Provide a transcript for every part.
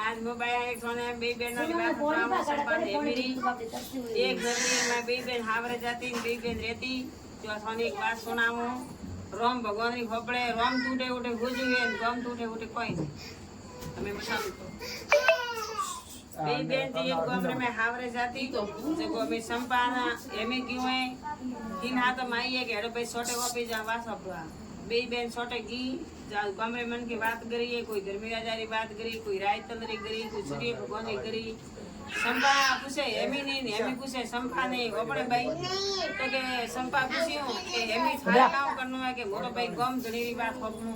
आज मोबाइल सोने बे बेन ने बात काम संपाद है मेरी एक नगरी में बे बेन हावरे जाती बे बेन रहती जो सोने एक बात सुनाऊं राम भगवान री खोपड़े राम टूटे उठे गुजरे गम टूटे उठे कोई नहीं हमें बता दो बे बेन जी एक कमरे में हावरे जाती जो हमें संपाना एमे क्यों है तीन हाथ माई है कि हेडो भाई छोटे वो पे जावा सब बे बेन छोटे की जाओ कमरे मन की बात करिए कोई धर्मी राजा री बात करी कोई राय तंत्री करी कोई सूर्य भगवान री करी संपा पूछे हेमी नहीं हेमी पूछे संपा नहीं अपने भाई तो के संपा पूछ्यो के हेमी थारे काम करनो है के मोटो भाई गम घणी री बात होपनो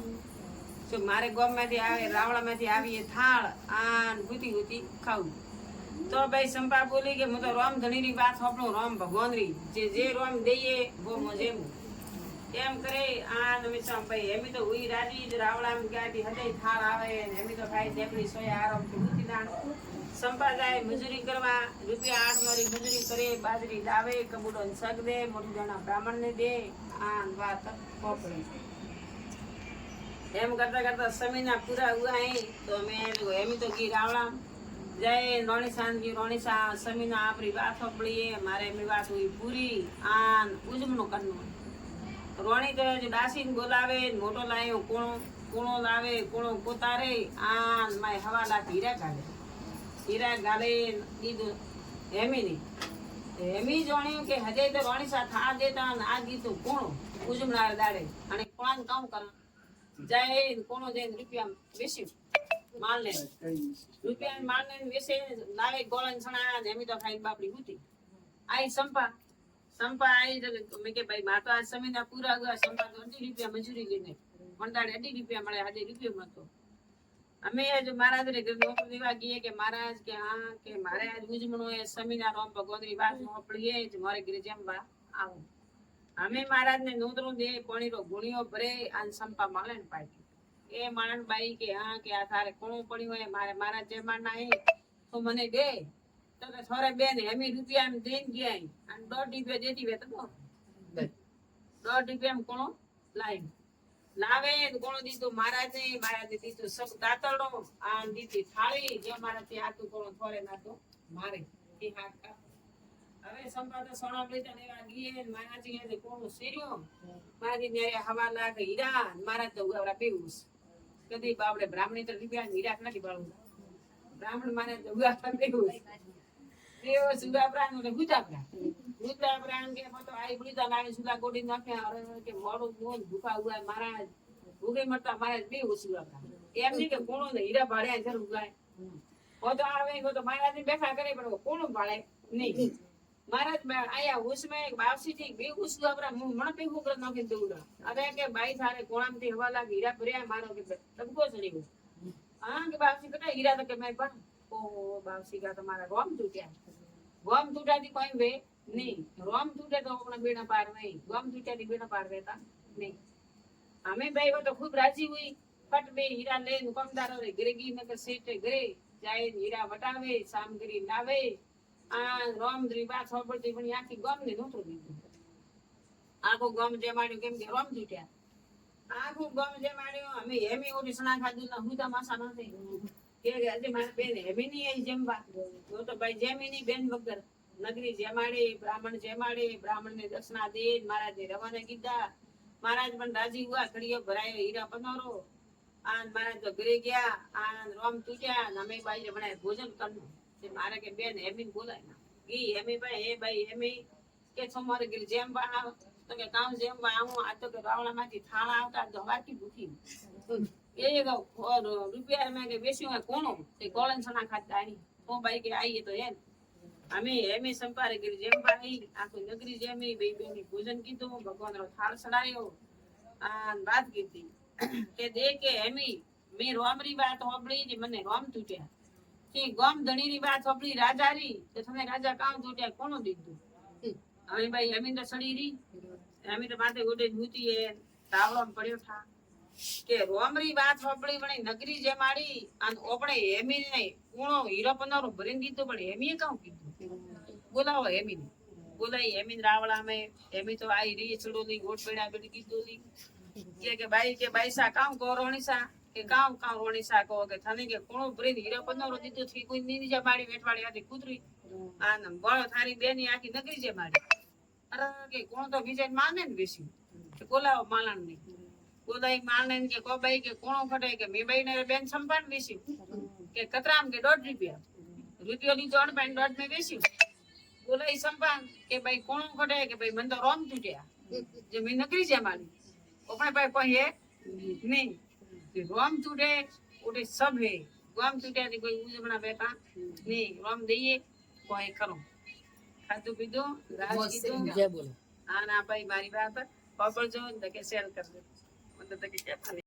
जो मारे गम में थी आवे रावड़ा में थी आवी ये थाळ आन गुती गुती खाऊ तो भाई संपा बोली के मु तो राम धणी री बात होपनो राम भगवान री जे राम देये वो मुझे એમ કરે આ નમિતા ભાઈ એમી તો હુઈ રાજી રાવળા માં ગાડી હદે થાળ આવે ને એમી તો ખાઈ દેપડી સોય આરામ થી ઉતી દાણ સંપા જાય મજૂરી કરવા રૂપિયા 8 મારી મજૂરી કરે બાજરી લાવે કબૂડો ને સગ દે મોટી જણા બ્રાહ્મણ ને દે આ વાત પોપડી એમ કરતા કરતા સમીના પૂરા હુआ है तो मैं એમી તો કી રાવળા જાય રોણીસાન કી રોણીસા સમીના આપરી વાત પોપડી મારે એમી વાત હુઈ પૂરી આન ઉજમનો કરનો रोणी तो जो दासी बोलावे मोटो लायो कोणो लावे कोणो कोतारे आन माय हवाला हीरा गाले ईदो हेमी नी हेमी जोणियो के हजे तो रोणी सा था देता आ गीतो कोणो उजमनार दाड़े आणि कोण काम कर जाय कोणो जे रुपया वेसी माल ले रुपया माल ने वेसे लावे गोळन सणा हेमी तो खाई बापड़ी हुती आई संपा आई तो मैं के भाई माता आज समय ना पूरा हुआ संपा तो 80 रुपया मजूरी लेने मंडाड़े 80 रुपया મળે 80 रुपया मतो અમે જો મહારાજ રે ઘર નોકર દેવા ગઈએ કે મહારાજ કે હા કે મારે આજ ઉજમણો એ સમીના રામ ભગવાન રી વાત મોકળીએ જ મારે ઘરે જમવા આવો અમે મહારાજ ને નોંદરો દે પાણી રો ગુણિયો ભરે આન સંપા માલન પાઈ એ માણન બાઈ કે હા કે આ તારે કોણ પડ્યું હોય મારે મહારાજ જે માન નહીં તો મને દે तो थोड़े बेन हमी रुपया में देन गया अन 1.5 रुपया देती वे तो 1.5 रुपया में कोनो लावे कोनो दी तो महाराज ने दी तो सब दातड़ो आन दी थी थाली जो महाराज ते हाथ कोनो थोड़े ना तो मारे ई हाथ का હવે સંપા તો સોના લેતા ને ગીએ મારાજી એ કોનો સિરિયો મારી ને હવાલા કે હીરા મારા તો આવડા પીઉસ કદી બાવડે બ્રાહ્મણી તો રૂપિયા હીરા નથી બાળું બ્રાહ્મણ મારે તો આવડા પીઉસ देव सुधा प्राण ने गुजा प्राण के तो आई बुली तो नानी सुधा गोडी नाखे अरे के मोडो मोन भूखा हुआ है महाराज भूखे मरता महाराज बे सुधा प्राण एम नहीं के कोनो ने हीरा भाड़े जरूर लाए वो तो आवे वो तो महाराज ने बैठा करे पर वो कोनो भाड़े नहीं महाराज मैं आया उसमें एक बावसी थी बे सुधा प्राण मन पे हो कर नाखे दूड़ा अरे के भाई थारे कोणाम थी हवाला हीरा भर्या मारो के सबको चली गयो हां के बावसी कटा हीरा तो के मैं पर ओ बावसी का तुम्हारा रोम टूटा थी कोई वे नहीं रोम टूटे तो अपना बेड़ा पार नहीं रोम टूटे थी बेड़ा पार रहता नहीं हमें भाई वो तो खूब राजी हुई फट बे हीरा ले दुकानदार रे गिरगी में के सेट गरे जाए हीरा वटावे सामग्री लावे आ रोम द्री बात होबड़ती पण आखी गम ने नोतो दीधो आखो गम जे माड्यो केम के रोम टूट्या आखो गम जे माड्यो हमें हेमी ओडी सणा खाधु ना हुदा मासा न થઈ કે આજે મારા બેન હેમી ની આઈ જમવા તો ભાઈ જેમી ની બેન વગર નગરી જેમાડે બ્રાહ્મણ ને દક્ષિણા દે મહારાજ ને રવાને કીધા महाराज पण राजी हुआ खड़ियो भरायो हीरा पनोरो आन महाराज तो घरे गया आन रोम टूट्या हमें भाई रे बनाए भोजन करनो जे मारे के बेन हेमी बोलाय ना ई हेमी भाई हे भाई हेमी के सोमवार गिर जेमवा तो के काम जेमवा आऊं आ तो के रावणा माथी थाळा आवता तो वाकी भूखी ये गो और रुपया में के बेसी है कोनो ते कोलन सना खाता आई तो भाई के आई तो है हमें हेमी संपारे गिर जेमवा आई आखो नगरी जेमी बे बेनी भोजन कीधो भगवान रो थाल सडायो आ बात कीधी के दे के हेमी मैं रोमरी बात होबड़ी जे मने रोम टूट्या के गम धणी री बात होबड़ी राजा री तो तने राजा काम टूट्या कोनो दीधो हमें भाई हेमी तो सड़ी री हेमी तो माथे गोडे भूती है तावड़ो में पड़्यो था के रोमरी बात होबड़ी बणी नगरी जे माड़ी अन ओपणे हेमी ने कोणो हीरो पनारो भरीन दीधो पण हेमी काऊ कीधो बोलाओ हेमी ने बोलाई हेमी रावड़ा में हेमी तो आई री छड़ोली गोट पेड़ा बेटी कीधोली के भाई सा काम कोरोणी सा કે કામ કામ રોણી શાકો કે થને કે કોણો ભરી હીરા 15 દીધો થી કોઈ નીની જા મારી વેટવાળી હતી કૂતરી આ નમ બળો થારી બેની આખી નગરી જે મારી અરે કે કોણ તો વિજય માને ને બેસી કે બોલાવો માલણ ની બોલાઈ માને કે કોબાઈ કે કોણો ફટે કે મીબાઈ ને બેન સંપાણ બેસી કે કતરામ કે 1.5 રૂપિયો લીધો 1.5 में બેસી બોલાઈ સંપાણ કે ભાઈ કોણો ફટે કે ભાઈ મને તો રોમ તૂટ્યા જે મે નગરી જે મારી ઓપણે ભાઈ કોઈ નહીં रोम टूटे उठे सब है रोम टूटे थी कोई उजमना बेटा नहीं रोम दइए कोई करो खादू पीदू राज कीधू जय बोलो हाँ ना भाई मारी बात पापड़ जो तके शेयर कर दे मतलब तके क्या